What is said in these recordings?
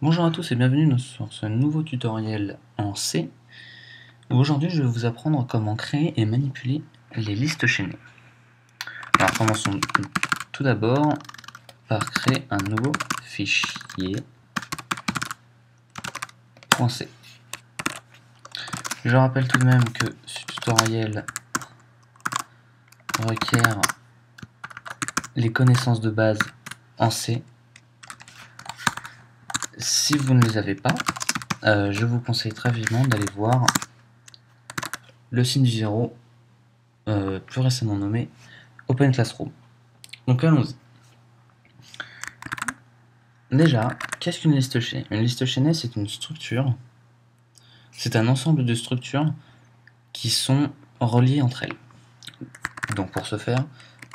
Bonjour à tous et bienvenue sur ce nouveau tutoriel en C, où aujourd'hui je vais vous apprendre comment créer et manipuler les listes chaînées. Alors commençons tout d'abord par créer un nouveau fichier .c. Je rappelle tout de même que ce tutoriel requiert les connaissances de base en C. Si vous ne les avez pas, je vous conseille très vivement d'aller voir le signe du zéro, plus récemment nommé Open Classroom. Donc allons-y. Déjà, qu'est-ce qu'une liste chaînée? Une liste chaînée, c'est une structure, c'est un ensemble de structures qui sont reliées entre elles. Donc pour ce faire,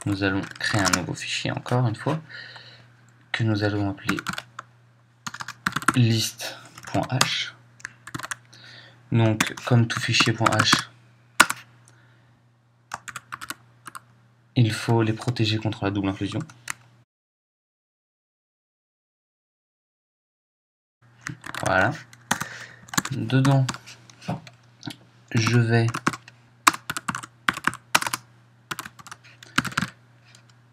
nous allons créer un nouveau fichier encore une fois, que nous allons appeler list.h. Donc comme tout fichier .h, il faut les protéger contre la double inclusion. Voilà. Dedans, je vais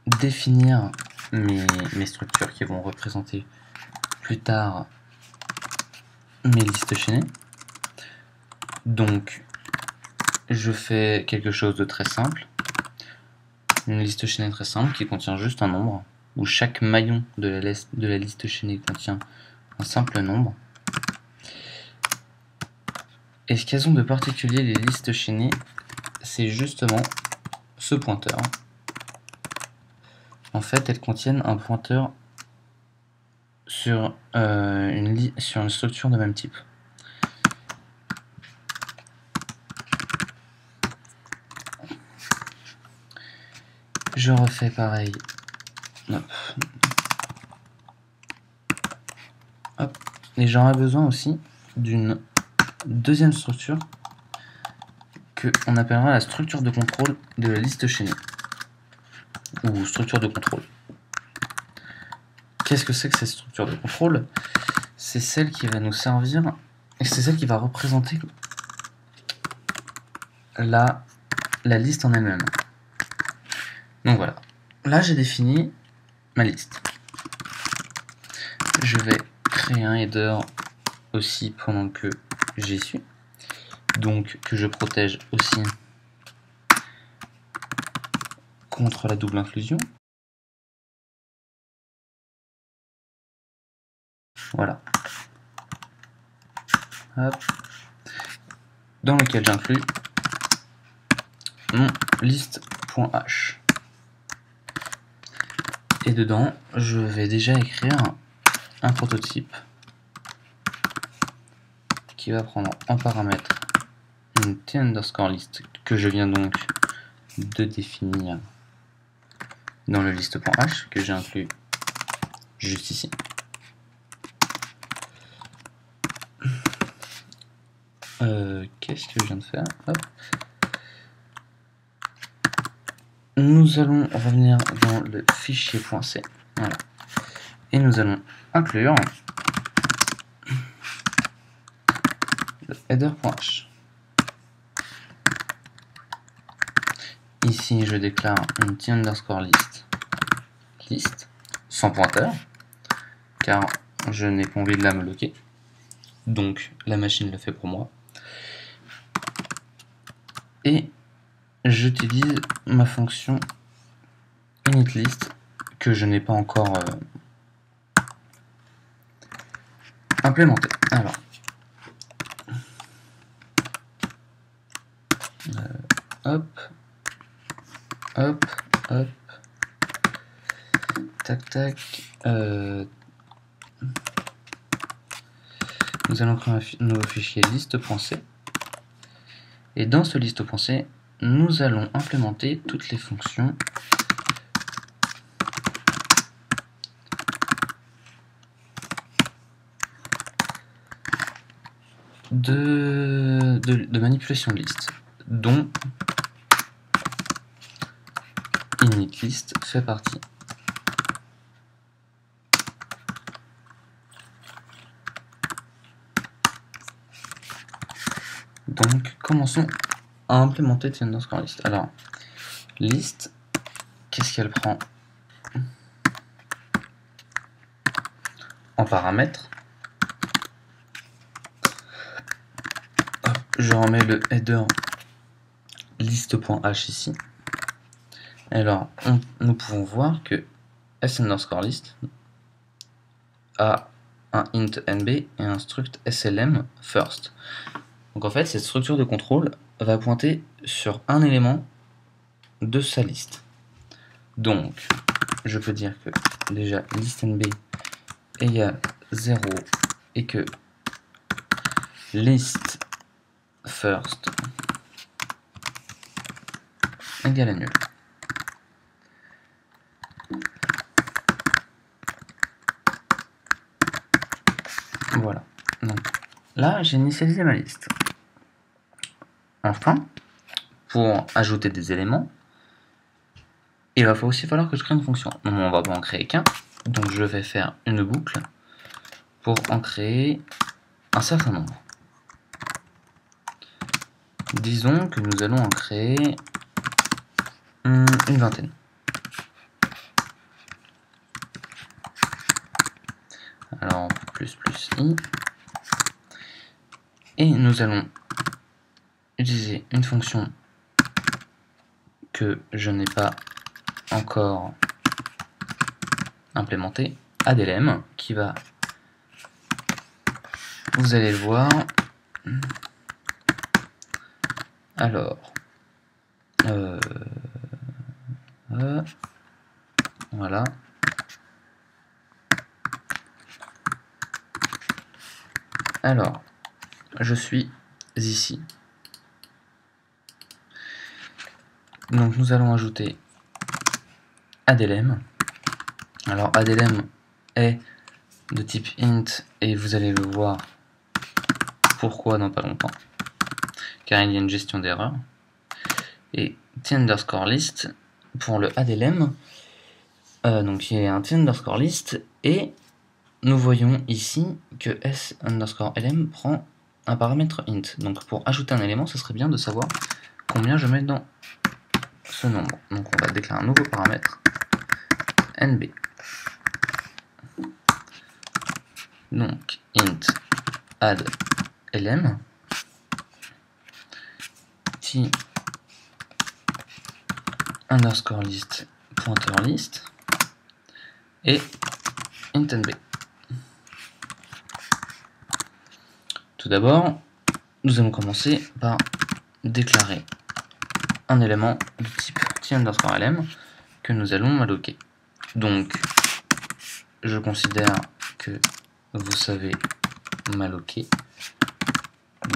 définir mes structures qui vont représenter plus tard mes listes chaînées. Donc, je fais quelque chose de très simple. Une liste chaînée très simple qui contient juste un nombre, où chaque maillon de la liste chaînée contient un simple nombre. Et ce qu'elles ont de particulier, les listes chaînées, c'est justement ce pointeur. En fait, elles contiennent un pointeur sur une structure de même type. Je refais pareil. Hop. Hop. Et j'aurai besoin aussi d'une deuxième structure qu'on appellera la structure de contrôle de la liste chaînée, ou structure de contrôle. Qu'est-ce que c'est que cette structure de contrôle? C'est celle qui va nous servir, et c'est celle qui va représenter la liste en elle-même. Donc voilà, là j'ai défini ma liste. Je vais créer un header aussi pendant que j'y suis, donc que je protège aussi contre la double inclusion. Voilà. Hop. Dans lequel j'inclus mon liste.h. Et dedans, je vais déjà écrire un prototype qui va prendre en paramètre une t_list que je viens donc de définir dans le list.h que j'ai inclus juste ici. Qu'est-ce que je viens de faire? Hop. Nous allons revenir dans le fichier .c. Voilà. Et nous allons inclure le header.h. Ici, je déclare une t_list sans pointeur, car je n'ai pas envie de la me loquer. Donc, la machine le fait pour moi. Et j'utilise ma fonction initList que je n'ai pas encore implémentée. Alors, hop, hop, hop, tac, tac. Nous allons créer un nouveau fichier liste.c. Et dans ce liste.c, nous allons implémenter toutes les fonctions de manipulation de liste, dont initList fait partie. Donc commençons à implémenter t_list. Alors list, qu'est-ce qu'elle prend en paramètre? Je remets le header list.h ici. Alors nous pouvons voir que s_list a un int nb et un struct slm first. Donc en fait cette structure de contrôle va pointer sur un élément de sa liste. Donc je peux dire que déjà list nb égale 0 et que list first égale à nul. Voilà, donc là j'ai initialisé ma liste. Enfin, pour ajouter des éléments, il va aussi falloir que je crée une fonction. Non, on va pas en créer qu'un, donc je vais faire une boucle pour en créer un certain nombre. Disons que nous allons en créer une vingtaine. Alors plus i, et nous allons utiliser une fonction que je n'ai pas encore implémentée, addlm, qui va, vous allez le voir, alors voilà. Alors, je suis ici. Donc nous allons ajouter addlm. Alors addlm est de type int et vous allez le voir pourquoi dans pas longtemps, car il y a une gestion d'erreur. Et t_list pour le addlm, donc il y a un t_list et nous voyons ici que s_lm prend un paramètre int. Donc pour ajouter un élément, ce serait bien de savoir combien je mets dans ce nombre. Donc on va déclarer un nouveau paramètre nb. Donc int add lm t underscore list pointer list et int nb. Tout d'abord, nous allons commencer par déclarer un élément de type t_lm que nous allons malloquer. Donc, je considère que vous savez malloquer.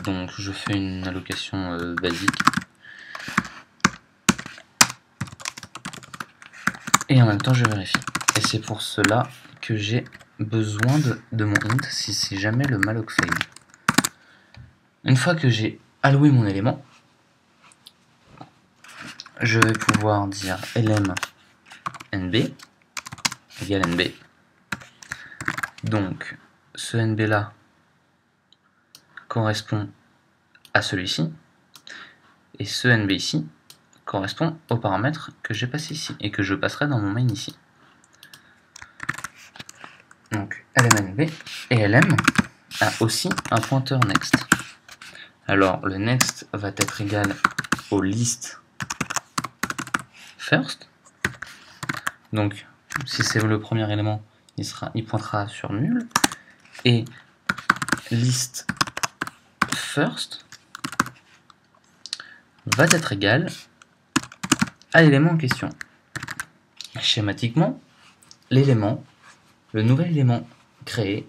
Donc, je fais une allocation basique. Et en même temps, je vérifie. Et c'est pour cela que j'ai besoin de mon int si jamais le malloc fail. Une fois que j'ai alloué mon élément, je vais pouvoir dire lm nb égale nb. Donc ce nb là correspond à celui-ci, et ce nb ici correspond au paramètre que j'ai passé ici et que je passerai dans mon main ici. Donc lm_nb et lm a aussi un pointeur next. Alors le next va être égal au list first. Donc si c'est le premier élément, il pointera sur nul. Et list first va être égal à l'élément en question. Schématiquement, le nouvel élément créé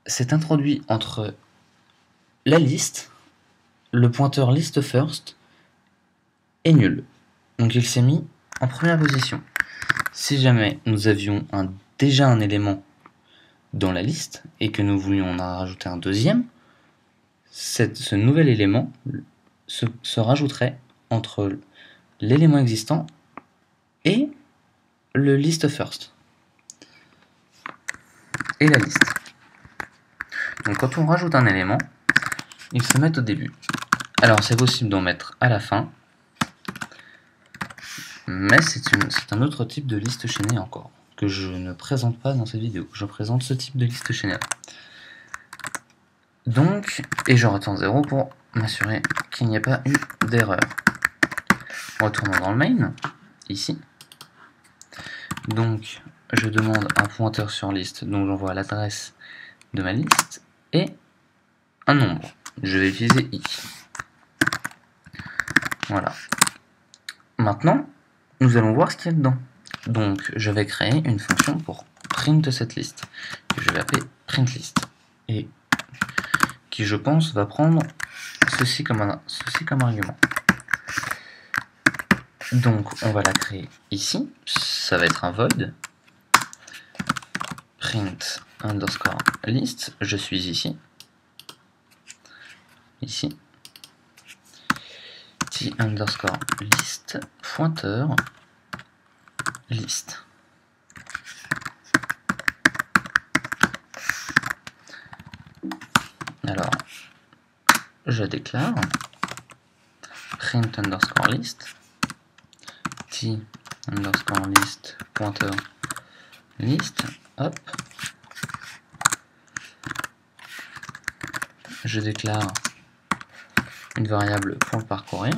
s'est introduit entre la liste, le pointeur list first et nul. Donc il s'est mis en première position. Si jamais nous avions déjà un élément dans la liste et que nous voulions en rajouter un deuxième, ce nouvel élément se rajouterait entre l'élément existant et le list first et la liste. Donc quand on rajoute un élément, ils se mettent au début. Alors c'est possible d'en mettre à la fin, mais c'est un autre type de liste chaînée encore, que je ne présente pas dans cette vidéo. Je présente ce type de liste chaînée. Donc, et je retourne 0 pour m'assurer qu'il n'y ait pas eu d'erreur. Retournons dans le main, ici. Donc, je demande un pointeur sur liste, donc j'envoie l'adresse de ma liste, et un nombre. Je vais utiliser i. Voilà. Maintenant, nous allons voir ce qu'il y a dedans. Donc, je vais créer une fonction pour print cette liste, que je vais appeler printList, et qui, je pense, va prendre ceci comme argument. Donc, on va la créer ici. Ça va être un void. Print underscore list. Je suis ici. Ici. T underscore list. Pointeur. List. Alors, je déclare print underscore list. T underscore list pointeur list, hop. Je déclare une variable pour le parcourir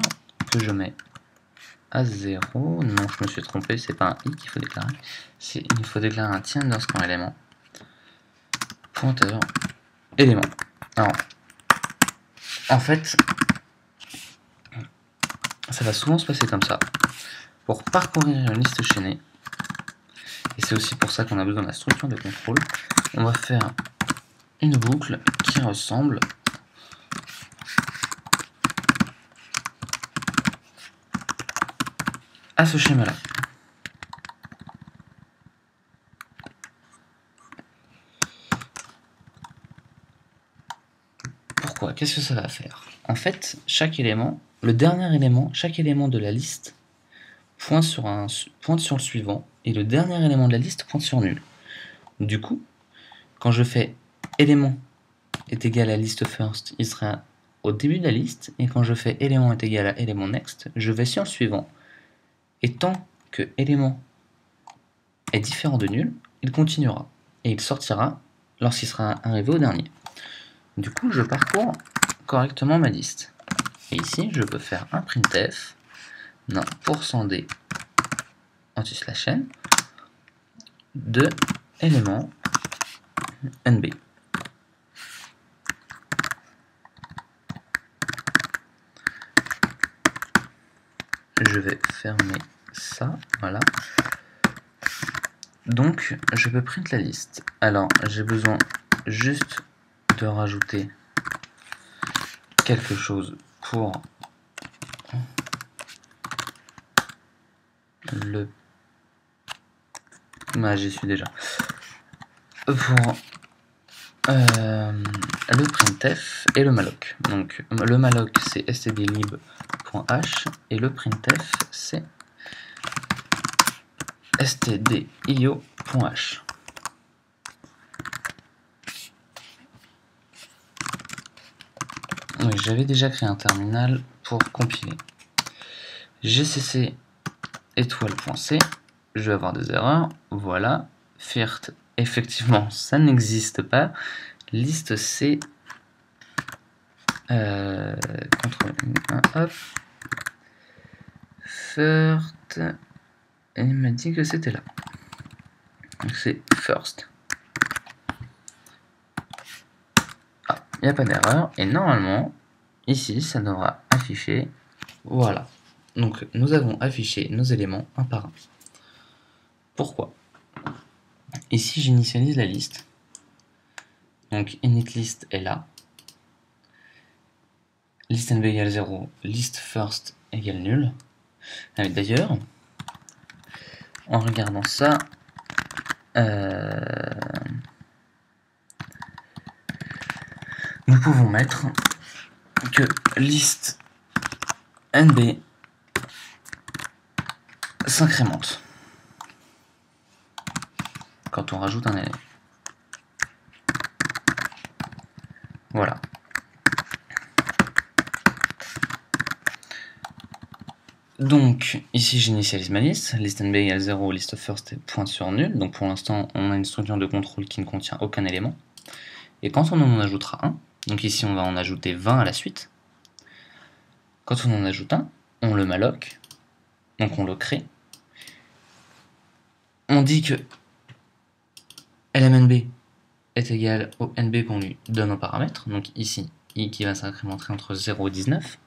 que je mets à 0. Non, je me suis trompé, c'est pas un i qu'il faut déclarer. Il faut déclarer un t underscore élément pointeur élément. Alors, en fait, ça va souvent se passer comme ça. Pour parcourir une liste chaînée, et c'est aussi pour ça qu'on a besoin de la structure de contrôle, on va faire une boucle qui ressemble à ce schéma-là. Pourquoi? Qu'est-ce que ça va faire? En fait, chaque élément de la liste pointe sur le suivant, et le dernier élément de la liste pointe sur nul. Du coup, quand je fais élément est égal à list first, il sera au début de la liste, et quand je fais élément est égal à élément next, je vais sur le suivant. Et tant que élément est différent de nul, il continuera, et il sortira lorsqu'il sera arrivé au dernier. Du coup, je parcours correctement ma liste. Et ici, je peux faire un printf, non, %d anti/n de élément nb. Je vais fermer ça, voilà. Donc, je peux print la liste. Alors, j'ai besoin juste de rajouter quelque chose pour le... j'y suis déjà. Pour le printf et le malloc. Donc, le malloc, c'est stdlib.h et le printf, c'est stdio.h. Oui, j'avais déjà créé un terminal pour compiler. gcc étoile.c, je vais avoir des erreurs, voilà. Firt, effectivement, ça n'existe pas. Liste C, CTRL 1, hop. Firt, et il m'a dit que c'était là. Donc c'est first. Ah, il n'y a pas d'erreur, et normalement, ici, ça devra afficher, voilà. Donc nous avons affiché nos éléments un par un. Pourquoi? Ici, j'initialise la liste. Donc initList est là. List nb égale 0, list first égale nul. D'ailleurs, en regardant ça, nous pouvons mettre que list nb s'incrémente quand on rajoute un élément. Voilà. Donc, ici j'initialise ma liste, list_nb égale 0, list first pointe sur nul, donc pour l'instant on a une structure de contrôle qui ne contient aucun élément. Et quand on en ajoutera un, donc ici on va en ajouter 20 à la suite, quand on en ajoute un, on le malloc, donc on le crée. On dit que lmnb est égal au nb qu'on lui donne en paramètre, donc ici i qui va s'incrémenter entre 0 et 19.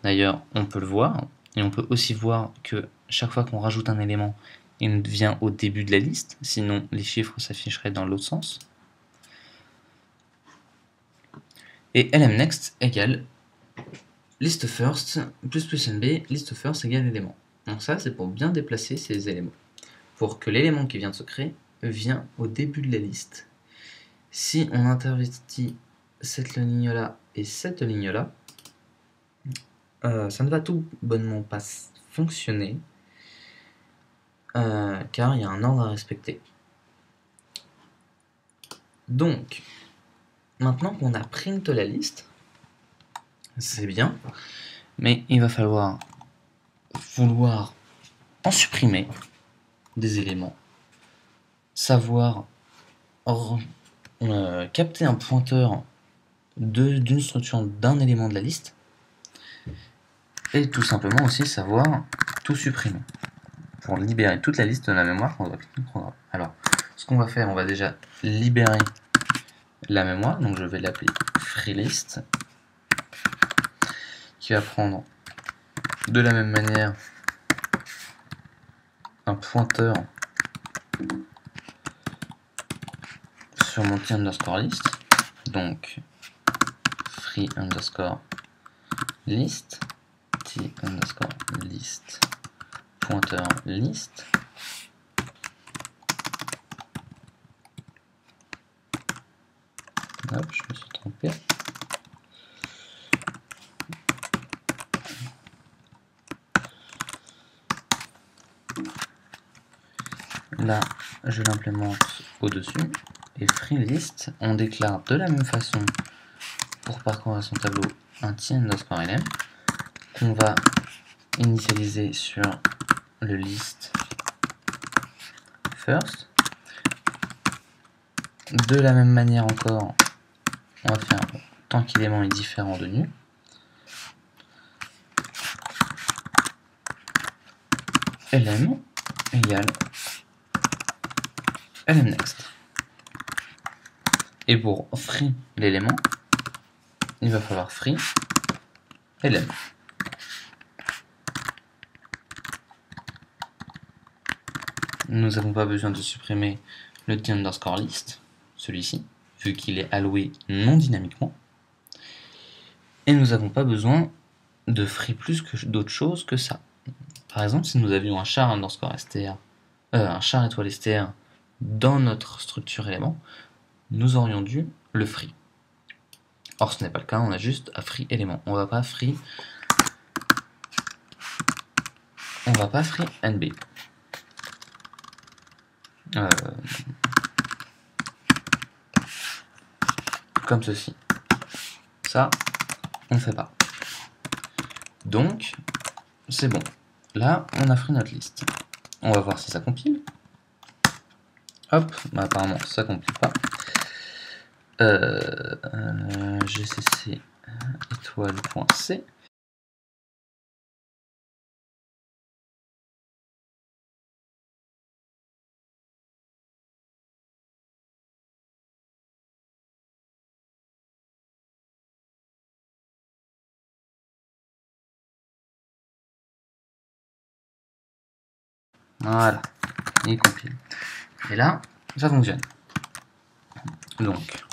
D'ailleurs, on peut le voir, et on peut aussi voir que chaque fois qu'on rajoute un élément, il vient au début de la liste, sinon les chiffres s'afficheraient dans l'autre sens. Et lmNext égale listFirst plus nb, listFirst égale élément. Donc ça, c'est pour bien déplacer ces éléments. Pour que l'élément qui vient de se créer vient au début de la liste. Si on intervertit cette ligne-là et cette ligne-là, ça ne va tout bonnement pas fonctionner, car il y a un ordre à respecter. Donc, maintenant qu'on a print la liste, c'est bien, mais il va falloir vouloir en supprimer des éléments, savoir capter un pointeur d'une structure d'un élément de la liste, et tout simplement aussi savoir tout supprimer pour libérer toute la liste de la mémoire qu'on doit prendre. Alors, ce qu'on va faire, on va déjà libérer la mémoire, donc je vais l'appeler freelist, qui va prendre de la même manière un pointeur sur mon t underscore list, donc free underscore list, t underscore list, pointeur list. Hop, je me suis trompé. Là, je l'implémente au-dessus. Et freelist, on déclare de la même façon pour parcourir son tableau un t underscore lm qu'on va initialiser sur le list first. De la même manière encore, on va faire tant qu'élément est différent de nu. lm égale lmNext. Et pour free l'élément, il va falloir free lm. Nous n'avons pas besoin de supprimer le t underscore list, celui-ci, vu qu'il est alloué non dynamiquement. Et nous n'avons pas besoin de free plus que d'autres choses que ça. Par exemple, si nous avions un char underscore str, un char étoile str dans notre structure élément, nous aurions dû le free. Or ce n'est pas le cas, on a juste un free élément. On va pas free nb. Comme ceci. Ça, on ne fait pas. Donc, c'est bon. Là, on a free notre liste. On va voir si ça compile. Hop, bah apparemment ça compile pas. gcc étoile.c. Voilà, il compile. Et là, ça fonctionne. Donc,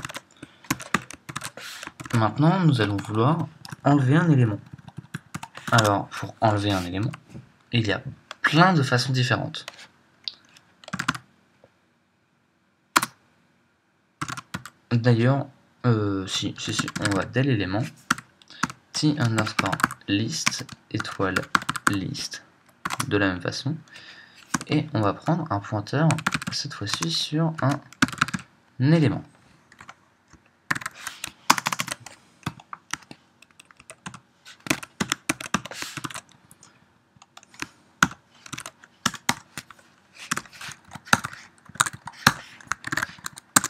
maintenant, nous allons vouloir enlever un élément. Alors, pour enlever un élément, il y a plein de façons différentes. D'ailleurs, si, on va dès l'élément, t underscore list étoile list, de la même façon, et on va prendre un pointeur, cette fois-ci sur un élément.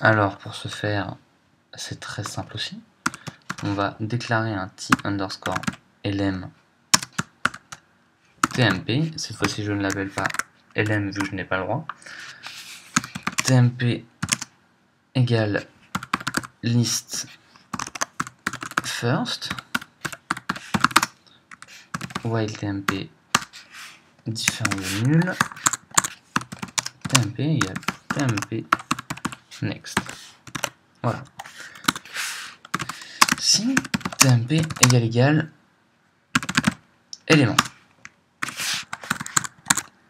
Alors pour ce faire, c'est très simple aussi. On va déclarer un t underscore lm tmp. Cette fois-ci, je ne l'appelle pas lm vu que je n'ai pas le droit. tmp égale list first, while tmp différent de nul, tmp égale tmp next. Voilà. Si tmp égale élément.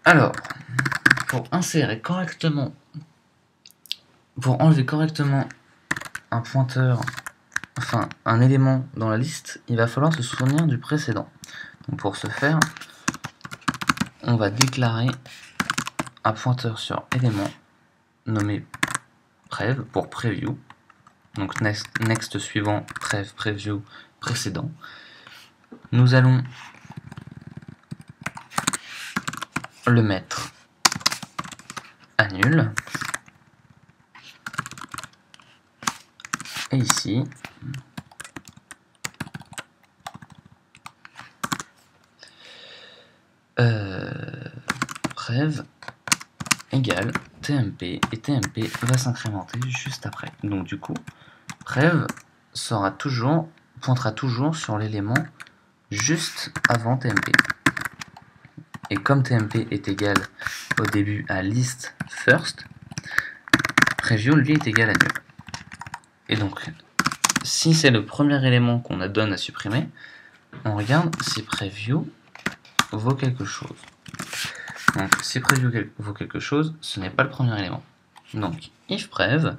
Alors, pour insérer correctement, pour enlever correctement un pointeur, enfin un élément dans la liste, il va falloir se souvenir du précédent. Donc pour ce faire, on va déclarer un pointeur sur élément nommé prev pour preview. Donc next suivant, prev, preview, précédent. Nous allons le mettre à nul. Et ici, prev égale tmp, et tmp va s'incrémenter juste après. Donc du coup, prev pointera toujours sur l'élément juste avant tmp. Et comme tmp est égal au début à list first, preview lui est égal à nul. Et donc, si c'est le premier élément qu'on donne à supprimer, on regarde si preview vaut quelque chose. Donc, si preview vaut quelque chose, ce n'est pas le premier élément. Donc, if prev,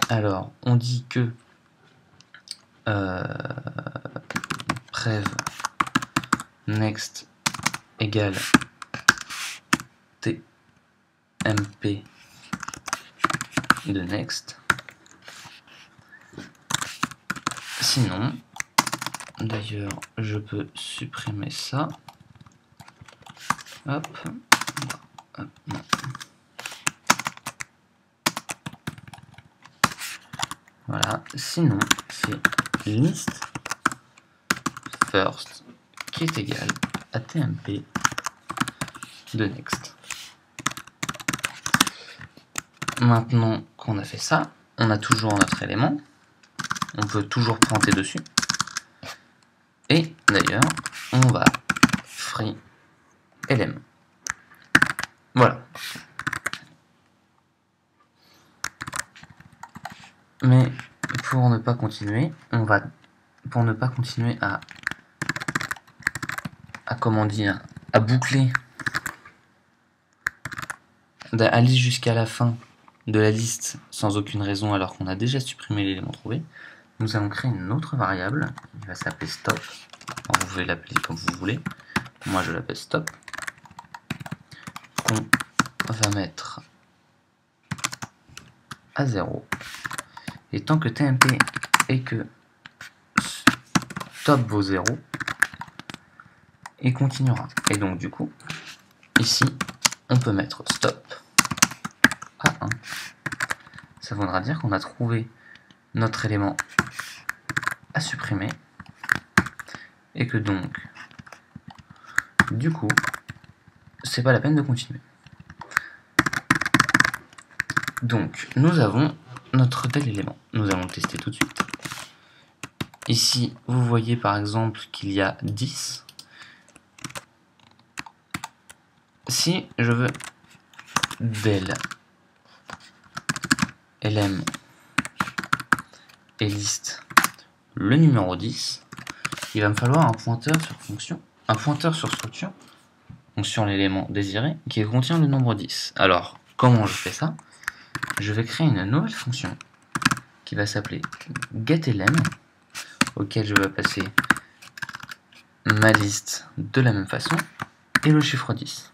alors on dit que prev next égale tmp de next. Sinon, d'ailleurs, je peux supprimer ça. Hop. Hop, non. Voilà. Sinon, c'est list first qui est égal à tmp de next. Maintenant qu'on a fait ça, on a toujours notre élément. On peut toujours pointer dessus. Et d'ailleurs, on va free lm. Voilà. Mais pour ne pas continuer, à boucler, aller jusqu'à la fin de la liste sans aucune raison alors qu'on a déjà supprimé l'élément trouvé, nous allons créer une autre variable qui va s'appeler stop. Alors vous pouvez l'appeler comme vous voulez. Moi je l'appelle stop. Qu'on va mettre à 0. Et tant que tmp et que stop vaut 0, il continuera. Et donc du coup, ici, on peut mettre stop à 1. Ça voudra dire qu'on a trouvé notre élément à supprimer et que donc, du coup, c'est pas la peine de continuer. Donc, nous avons notre bel élément. Nous allons le tester tout de suite. Ici, vous voyez par exemple qu'il y a 10. Si je veux del lm et liste le numéro 10, il va me falloir un pointeur sur fonction, un pointeur sur structure, donc sur l'élément désiré, qui contient le nombre 10. Alors, comment je fais ça? Je vais créer une nouvelle fonction qui va s'appeler getLM, auquel je vais passer ma liste de la même façon, et le chiffre 10.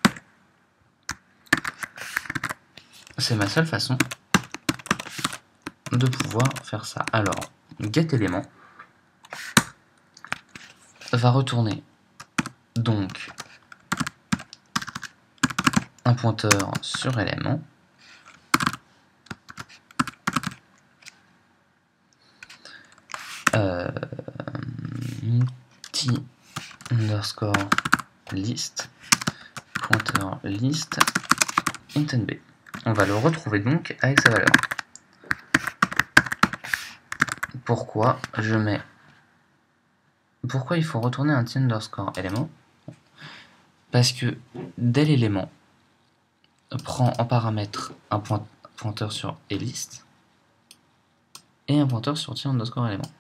C'est ma seule façon de pouvoir faire ça. Alors, getElément va retourner donc un pointeur sur élément t underscore list pointeur list int b. On va le retrouver donc avec sa valeur. Pourquoi il faut retourner un t underscore élément? Parce que dès l'élément prend en paramètre un pointeur sur elist et un pointeur sur t underscore élément.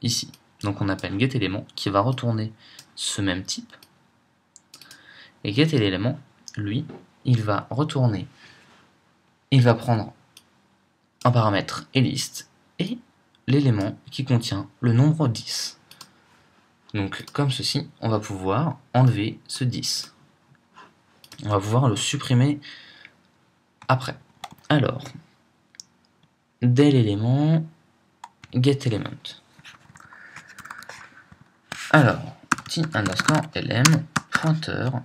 Ici. Donc on appelle getElément qui va retourner ce même type. Et getElément, lui, il va retourner, il va prendre un paramètre elist et l'élément qui contient le nombre 10. Donc comme ceci, on va pouvoir enlever ce 10. On va pouvoir le supprimer après. Alors, dès l'élément getElément. Alors, t underscore lm pointeur,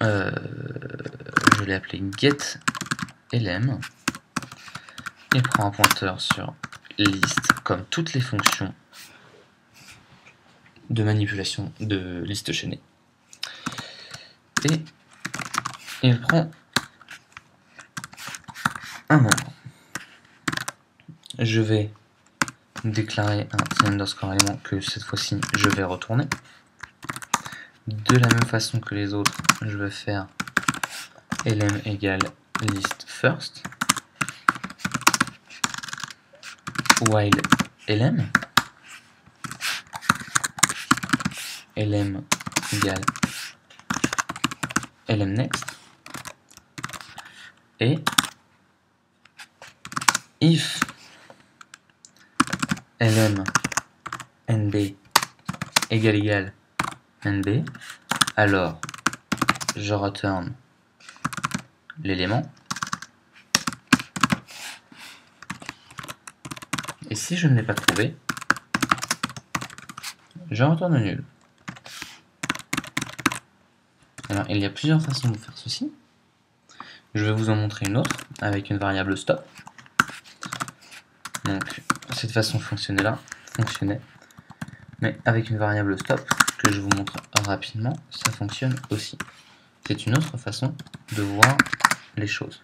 je l'ai appelé getLm. Il prend un pointeur sur list comme toutes les fonctions de manipulation de liste chaînée. Et il prend un nombre. Je vais déclarer un t underscore élément que cette fois-ci je vais retourner. De la même façon que les autres, je vais faire lm égale list first while lm égale lm next et if lm nb égale nb, alors je retourne l'élément, et si je ne l'ai pas trouvé, je retourne nul. Alors il y a plusieurs façons de faire ceci. Je vais vous en montrer une autre avec une variable stop. Donc cette façon fonctionnait, mais avec une variable stop que je vous montre rapidement, ça fonctionne aussi. C'est une autre façon de voir les choses.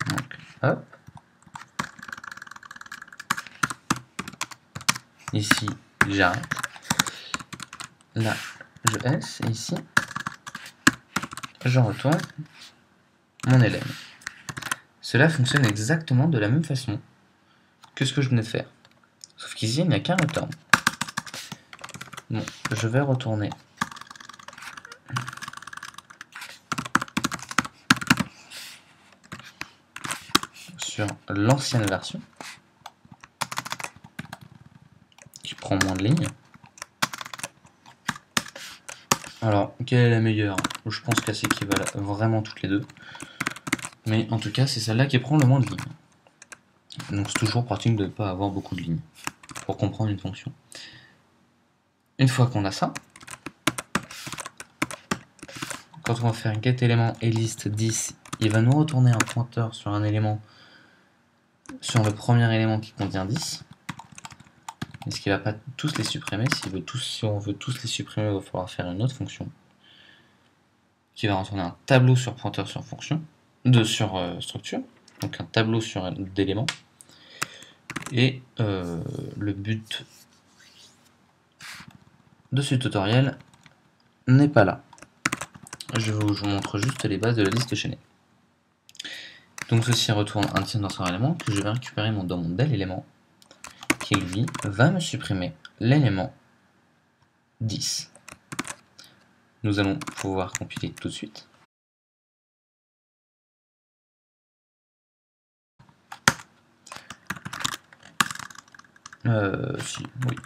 Donc hop, ici j'arrête, là je S, et ici je retourne mon lm. Cela fonctionne exactement de la même façon que ce que je venais de faire. Sauf qu'ici, il n'y a qu'un return. Bon, je vais retourner sur l'ancienne version, qui prend moins de lignes. Alors, quelle est la meilleure? Je pense qu'elles s'équivalent vraiment toutes les deux. Mais en tout cas, c'est celle-là qui prend le moins de lignes. Donc c'est toujours pratique de ne pas avoir beaucoup de lignes pour comprendre une fonction. Une fois qu'on a ça, quand on va faire getElément et list 10, il va nous retourner un pointeur sur un élément, sur le premier élément qui contient 10. Est-ce qu'il ne va pas tous les supprimer? Si on veut tous les supprimer, il va falloir faire une autre fonction qui va retourner un tableau sur pointeur sur fonction, sur structure, donc un tableau sur d'éléments. Et le but de ce tutoriel n'est pas là. Je vous montre juste les bases de la liste chaînée. Donc ceci retourne un t underscore élément que je vais récupérer dans mon del élément, qui lui va me supprimer l'élément 10. Nous allons pouvoir compiler tout de suite. Oui.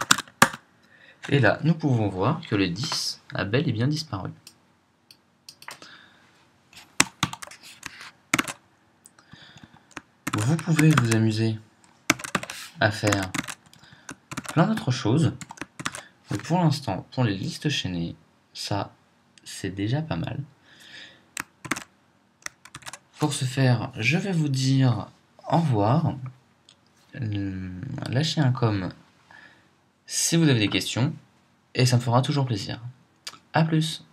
Et là, nous pouvons voir que le 10 a bel et bien disparu. Vous pouvez vous amuser à faire plein d'autres choses, mais pour l'instant, pour les listes chaînées, ça, c'est déjà pas mal. Pour ce faire, je vais vous dire au revoir. lâchez un com si vous avez des questions, et ça me fera toujours plaisir. A plus!